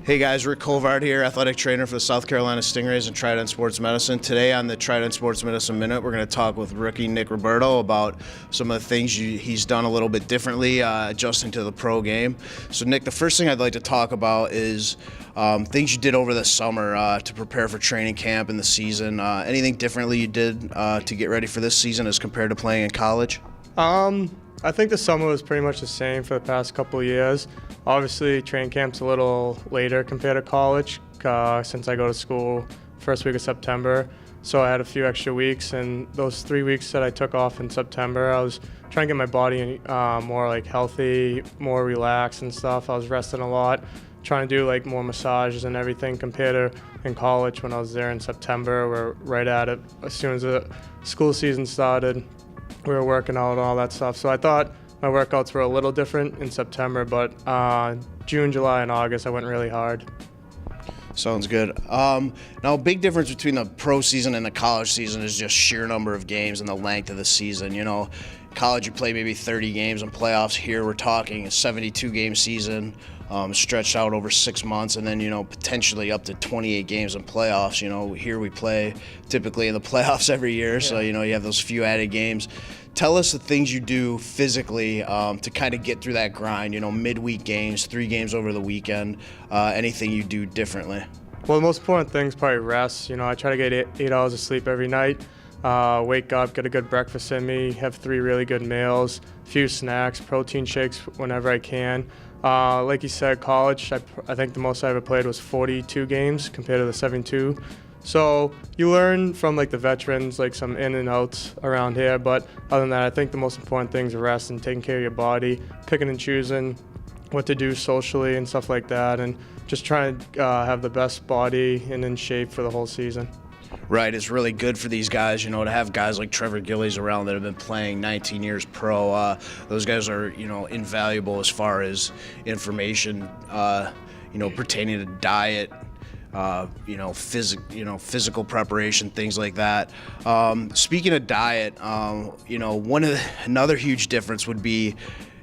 Hey guys, Rick Covard here, athletic trainer for the South Carolina Stingrays and Trident Sports Medicine. Today on the Trident Sports Medicine Minute, we're going to talk with rookie Nick Roberto about some of the things he's done a little bit differently, adjusting to the pro game. So Nick, the first thing I'd like to talk about is things you did over the summer to prepare for training camp and the season. Anything differently you did to get ready for this season as compared to playing in college? I think the summer was pretty much the same for the past couple of years. Obviously, training camp's a little later compared to college since I go to school first week of September. So I had a few extra weeks, and those 3 weeks that I took off in September, I was trying to get my body more like healthy, more relaxed and stuff. I was resting a lot, trying to do like more massages and everything compared to in college when I was there in September. We're right at it. As soon as the school season started, we were working out and all that stuff. So I thought my workouts were a little different in September, but June, July, and August I went really hard. Sounds good. Now, a big difference between the pro season and the college season is just sheer number of games and the length of the season. You know, college you play maybe 30 games in playoffs. Here we're talking a 72-game season stretched out over 6 months, and then, you know, potentially up to 28 games in playoffs. You know, here we play typically in the playoffs every year, so, you know, you have those few added games. Tell us the things you do physically to kind of get through that grind, you know, midweek games, 3 games over the weekend, anything you do differently. Well, the most important thing is probably rest. You know, I try to get 8 hours of sleep every night. Wake up, get a good breakfast in me, have 3 really good meals, a few snacks, protein shakes whenever I can. Like you said, college, I think the most I ever played was 42 games compared to the 72. So you learn from like the veterans, like some in and outs around here. But other than that, I think the most important thing is rest and taking care of your body, picking and choosing what to do socially and stuff like that, and just trying to have the best body and in shape for the whole season. Right, it's really good for these guys, you know, to have guys like Trevor Gillies around that have been playing 19 years pro. Those guys are, you know, invaluable as far as information, you know, pertaining to diet, physical preparation, things like that. Speaking of diet, you know, another huge difference would be,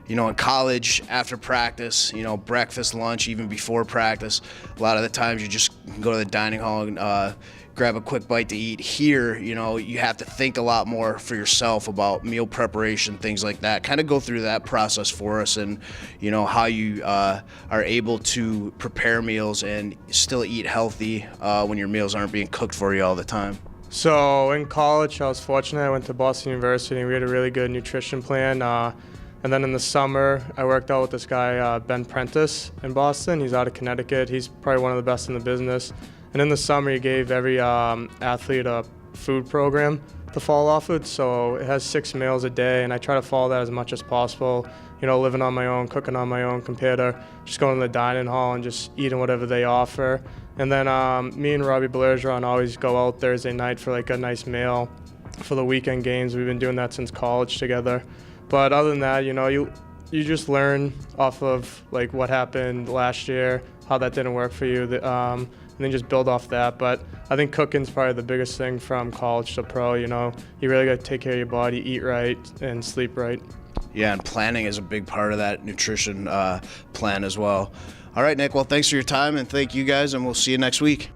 you know, in college, after practice, you know, breakfast, lunch, even before practice, a lot of the times you just go to the dining hall and grab a quick bite to eat. Here, you know, you have to think a lot more for yourself about meal preparation, things like that. Kind of go through that process for us, and, you know, how you are able to prepare meals and still eat healthy when your meals aren't being cooked for you all the time. So in college, I was fortunate. I went to Boston University, and we had a really good nutrition plan. And then in the summer, I worked out with this guy, Ben Prentice, in Boston. He's out of Connecticut. He's probably one of the best in the business. And in the summer, he gave every athlete a food program to follow off of. So it has 6 meals a day, and I try to follow that as much as possible. You know, living on my own, cooking on my own, compared to just going to the dining hall and just eating whatever they offer. And then me and Robbie Bergeron always go out Thursday night for like a nice meal for the weekend games. We've been doing that since college together. But other than that, you know, you just learn off of like what happened last year, how that didn't work for you, and then just build off that. But I think cooking's probably the biggest thing from college to pro. You know, you really got to take care of your body, eat right, and sleep right. Yeah, and planning is a big part of that nutrition plan as well. All right, Nick, well, thanks for your time, and thank you guys, and we'll see you next week.